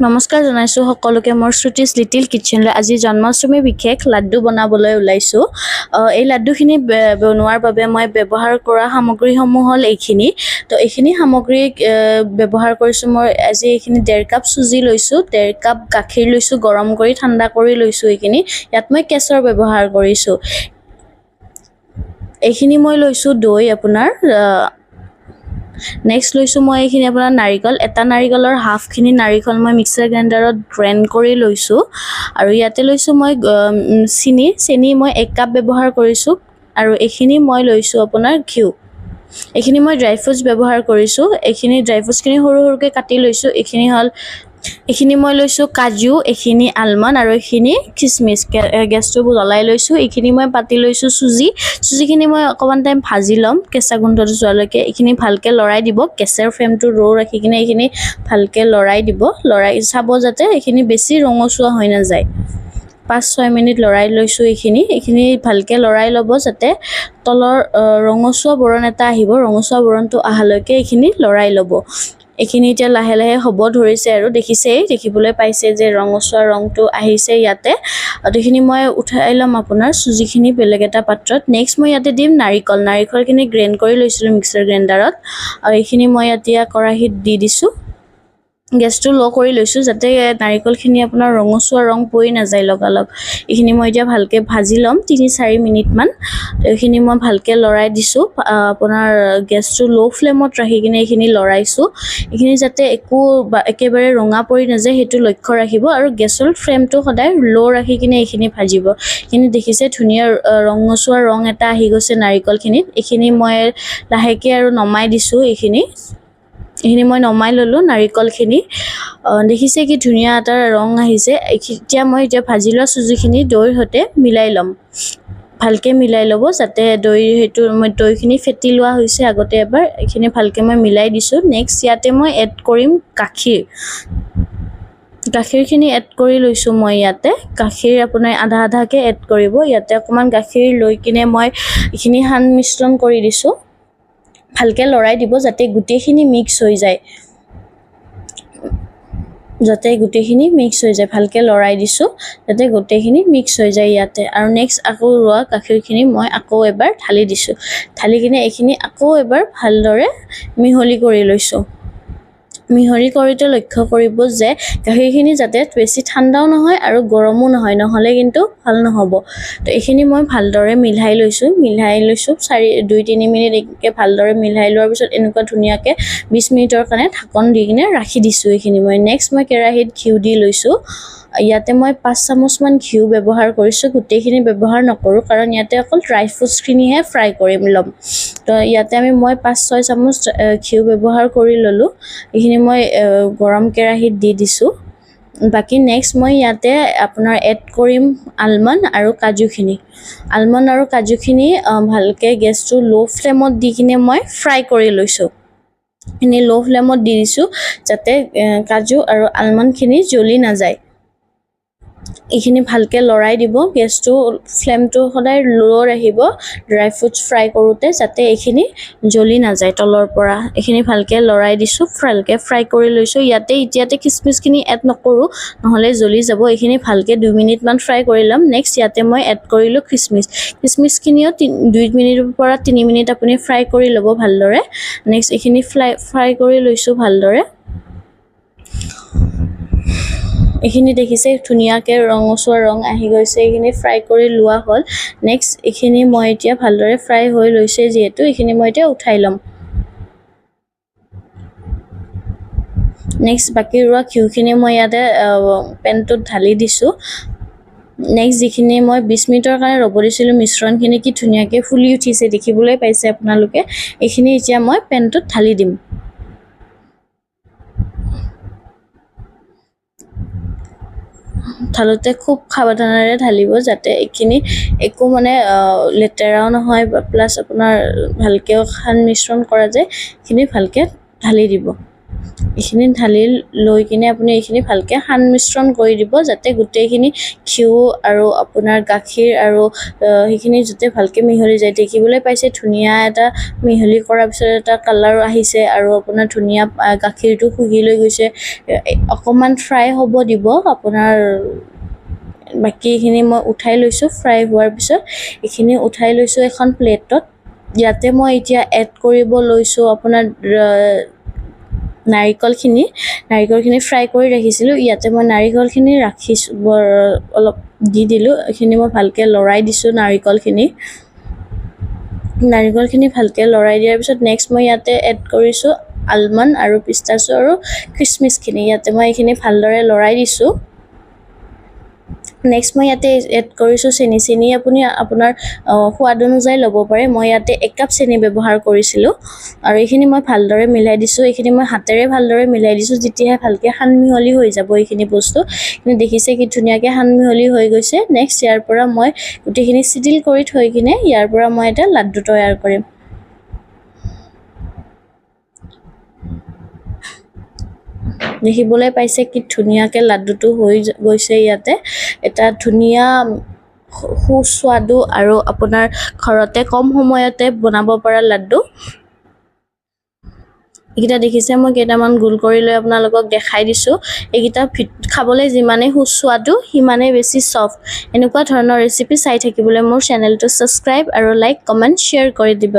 নমস্কাৰ জনাইছো সকলোকে মোৰ শ্ৰুতিছ লিটিল কিচেনলৈ আজি জন্মাষ্টমী বিশেষ লাড্ডু বনাবলৈ ওলাইছো এই লাড্ডুখিনি বনোৱাৰ বাবে মই ব্যৱহাৰ কৰা সামগ্ৰীসমূহ হ'ল এইখিনি তো এইখিনি সামগ্ৰী ব্যৱহাৰ কৰিছো মই আজি এইখিনি 1.5 কাপ সুজি লৈছো 1.5 কাপ গাখীৰ লৈছো গৰম কৰি ঠাণ্ডা কৰি লৈছো এইখিনি ইয়াত মই কেশৰ ব্যৱহাৰ কৰিছো এইখিনি মই লৈছো দৈ আপোনাৰ Next লৈছো মই এইখিনি আপোনাৰ নাৰিকল এটা নাৰিকলৰ হাফ খিনি নাৰিকল মই মিক্সাৰ গ্ৰাইণ্ডাৰত গ্ৰাইণ্ড কৰি লৈছো আৰু ইয়াতে লৈছো মই চেনি মই 1 কাপ ব্যৱহাৰ কৰিছো আৰু এইখিনি মই লৈছো আপোনাৰ ঘিউ এইখিনি মই ড্ৰাই ফ্ৰুটছ ব্যৱহাৰ কৰিছো এইখিনি ড্ৰাই ফ্ৰুটছ খিনি সৰু সৰুকৈ কাটি লৈছো এইখিনি মই লৈছো কাজু এইখিনি আলমণ্ড আৰু এইখিনি কিচমিচ গেছটো জ্বলাই লৈছো এইখিনি মই পাতি লৈছো সুজিখিনি মই অকমান টাইম ভাজি লম কেঁচা গুন্ধটো যোৱালৈকে এইখিনি ভালকে লৰাই দিব গেছৰ ফ্লেমটো লো ৰাখি কিনে এইখিনি ভালকে লৰাই দিব লৰাই চাব যাতে এইখিনি বেছি ৰঙচুৱা হৈ না যায় 5-6 মিনিট লৰাই লৈছো এইখিনি ভালকে লৰাই লব যাতে তলৰ ৰঙচুৱা বৰণ এটা আহিব ৰঙচুৱা বৰণটো আহালৈকে এইখিনি লৰাই লব এইখিনি এতিয়া লাহে লাহে হ'ব ধৰিছে আৰু দেখিবলৈ পাইছে যে ৰঙচুৱা ৰংটো আহিছে ইয়াতে এইখিনি মই উঠাই লম আপোনাৰ সুজিখিনি বেলেগ এটা পাত্ৰত নেক্সট মই ইয়াতে দিম নাৰিকলখিনি গ্ৰাইণ্ড কৰি লৈছিলো মিক্সাৰ গ্ৰাইণ্ডাৰত আৰু এইখিনি মই এতিয়া কৰাহিত দি দিছো গেছটো লো কৰি লৈছো যাতে নাৰিকলখিনি আপোনাৰ ৰঙচুৱা ৰং পৰি না যায় লগালগ এইখিনি মই এতিয়া ভালকে ভাজি লম 3-4 মিনিট মান এইখিনি মই ভালকে লৰাই দিছো আপোনাৰ গেছটো লো ফ্লেমত ৰাখি কিনে এইখিনি লৰাইছো এইখিনি যাতে একেবাৰে ৰঙা পৰি না যায় হেতু লক্ষ্য ৰাখিব আৰু গেছৰ ফ্লেমটো সদায় লো ৰাখি কিনে এইখিনি ভাজিব এইখিনি দেখিছে ধুনীয়া ৰঙচুৱা ৰং এটা আহি গৈছে নাৰিকলখিনিত এইখিনি মই লাহেকে আৰু নমাই দিছো এইখিনি মই নমাই ললো নাৰিকলখিনি দেখিছে কি ধুনীয়া এটা ৰং আহিছে এতিয়া মই ভাজি লোৱা সুজিখিনি দৈৰ সৈতে মিলাই লম ভালকে মিলাই লব যাতে দৈখিনি ফেটি লোৱা হৈছে আগতে এবাৰ এইখিনি ভালকে মই মিলাই দিছো নেক্সট ইয়াতে মই এড কৰিম গাখীৰখিনি এড কৰি লৈছো মই ইয়াতে গাখীৰ আপোনাৰ আধা কে এড কৰিব ইয়াতে অকমান গাখীৰ লৈ কিনে মই এইখিনি মিশ্ৰণ কৰি দিছো ভালকে লৰাই দিব যাতে গুটিখিনি মিক্স হৈ যায় ভালকে লৰাই দিছো যাতে গুটিখিনি মিক্স হৈ যায় ইয়াতে আৰু নেক্সট আকৌ ৰোৱা গাখীৰখিনি মই আকৌ এবাৰ ঢালি দিছো ঢালি কিনে এইখিনি আকৌ এবাৰ ভালদৰে মিহলি কৰি লৈছো মিহলি কৰিতে লক্ষ্য কৰিব যে গাখীৰখিনি যাতে বেছি ঠাণ্ডাও নহয় আৰু গৰমো নহয় নহলে কিন্তু ভাল নহব তো এইখিনি মই ভালদৰে মিলাই লৈছো 2-3 মিনিট একে ভালদৰে মিলাই লোৱাৰ পিছত এনেকুৱা ধুনীয়াকে 20 মিনিটৰ কাৰণে ঢাকন দি কিনে ৰাখি দিছো এইখিনি মই নেক্সট মই কেৰাহীত ঘিউ দি লৈছো ইয়াতে মই 5 চামুচ মান ঘিউ ব্যৱহাৰ কৰিছো গুটেখিনি ব্যৱহাৰ নকৰো কাৰণ ইয়াতে অকল ড্ৰাই ফ্ৰুটছখিনিহে ফ্ৰাই কৰিম লম তো ইয়াতে মই 5-6 চামুচ ঘিউ ব্যৱহাৰ কৰি ললো এইখিনি মই গৰম কেৰাহীত দি দিছো বাকি নেক্সট মই ইয়াতে আপোনাৰ এড কৰিম আলমণ্ড আৰু কাজুখিনি ভালকে গেছটো লো ফ্লেমত দি কিনে মই ফ্ৰাই কৰি লৈছো এনে লো ফ্লেমত দি দিছো যাতে কাজু আৰু আলমণ্ডখিনি জ্বলি না যায় এইখিনি ভালকে লৰাই দিব গেছটো ফ্লেমটো সদায় লো ৰাখিব ড্ৰাই ফ্ৰুটছ ফ্ৰাই কৰোতে যাতে এইখিনি জ্বলি না যায় তলৰ পৰা এইখিনি ভালকে লৰাই দিছো ভালকে ফ্ৰাই কৰি লৈছো ইয়াতে কিচমিচখিনি এড নকৰো নহলে জ্বলি যাব এইখিনি ভালকে 2 মিনিট মান ফ্ৰাই কৰি লম নেক্সট ইয়াতে মই এড কৰিলো কিচমিচখিনিও 2 মিনিটৰ পৰা 3 মিনিট আপুনি ফ্ৰাই কৰি লব ভালদৰে নেক্সট এইখিনি ফ্ৰাই কৰি লৈছো ভালদৰে এইখিনি দেখিছে ধুনীয়াকে ৰঙচুৱা ৰং আহি গৈছে এইখিনি ফ্ৰাই কৰি লোৱা হ'ল নেক্সট এইখিনি মই এতিয়া ভালদৰে ফ্ৰাই হৈ লৈছে যেহেতু এইখিনি মই এতিয়া উঠাই লম নেক্সট বাকি ৰোৱা ঘিউখিনি মই ইয়াতে পেনটোত ঢালি দিছো নেক্সট যিখিনি মই 20 মিনিটৰ কাৰণে ৰব দিছিলো মিশ্ৰণখিনি কি ধুনীয়াকে ফুলি উঠিছে দেখিবলৈ পাইছে আপোনালোকে এইখিনি এতিয়া মই পেনটোত ঢালি দিম ঢালোতে খুব সাৱধানেৰে ঢালিব যাতে এইখিনি একো মানে লেতেৰাও নহয় প্লাস আপোনাৰ ভালকে মিশ্ৰণ কৰা যায় এইখিনি ভালকে ঢালি দিব এইখিনি ঢালি লৈ কিনে আপুনি এইখিনি ভালকৈ সংমিশ্ৰণ কৰি দিব যাতে গোটেইখিনি ঘিউ আৰু আপোনাৰ গাখীৰ আৰু সেইখিনি যাতে ভালকৈ মিহলি যায়। দেখিবলৈ পাইছে ধুনীয়া এটা মিহলি কৰাৰ পিছত এটা কালাৰ আহিছে আৰু আপোনাৰ ধুনীয়া গাখীৰটো শুহি লৈ গৈছে। অকণমান ফ্ৰাই হ'ব দিব আপোনাৰ। বাকীখিনি মই উঠাই লৈছোঁ। ফ্ৰাই হোৱাৰ পিছত এইখিনি উঠাই লৈছোঁ এখন প্লেটত। ইয়াতে মই এতিয়া এড কৰিব লৈছোঁ আপোনাৰ নাৰিকলখিনি ফ্ৰাই কৰি ৰাখিছিলোঁ। ইয়াতে মই নাৰিকলখিনি ৰাখিছোঁ অলপ দি দিলোঁ। এইখিনি মই ভালকৈ লৰাই দিছোঁ নাৰিকলখিনি ভালকৈ লৰাই দিয়াৰ পিছত নেক্সট মই ইয়াতে এড কৰিছোঁ আলমণ্ড আৰু পিষ্টাচিও আৰু খিচমিচখিনি। ইয়াতে মই এইখিনি ভালদৰে লৰাই দিছোঁ। নেক্সট মই ইয়াতে এড কৰিছোঁ চেনি আপুনি আপোনাৰ সোৱাদ অনুযায়ী ল'ব পাৰে। মই ইয়াতে 1 কাপ চেনি ব্যৱহাৰ কৰিছিলোঁ আৰু এইখিনি মই ভালদৰে মিলাই দিছোঁ। এইখিনি মই হাতেৰে ভালদৰে মিলাই দিছোঁ। যেতিয়াহে ভালকৈ সানমিহলি হৈ যাব এইখিনি বস্তু, কিন্তু দেখিছে কি ধুনীয়াকৈ সানমিহলি হৈ গৈছে। নেক্সট ইয়াৰ পৰা মই গোটেইখিনি চিটিল কৰি থৈ কিনে ইয়াৰ পৰা মই এটা লাড্ডু তৈয়াৰ কৰিম। দেখিবলৈ পাইছে কি ধুনীয়াকৈ লাড্ডুটো হৈ গৈছে। ইয়াতে এটা ধুনীয়া সুস্বাদু আৰু আপোনাৰ ঘৰতে কম সময়তে বনাব পৰা লাড্ডু। এইকেইটা দেখিছে মই কেইটামান গোল কৰি লৈ আপোনালোকক দেখাই দিছোঁ। এইকেইটা খাবলৈ যিমানেই সুস্বাদু সিমানেই বেছি ছফ্ট। এনেকুৱা ধৰণৰ ৰেচিপি চাই থাকিবলৈ মোৰ চেনেলটো ছাবস্ক্ৰাইব আৰু লাইক কমেণ্ট শ্বেয়াৰ কৰি দিব।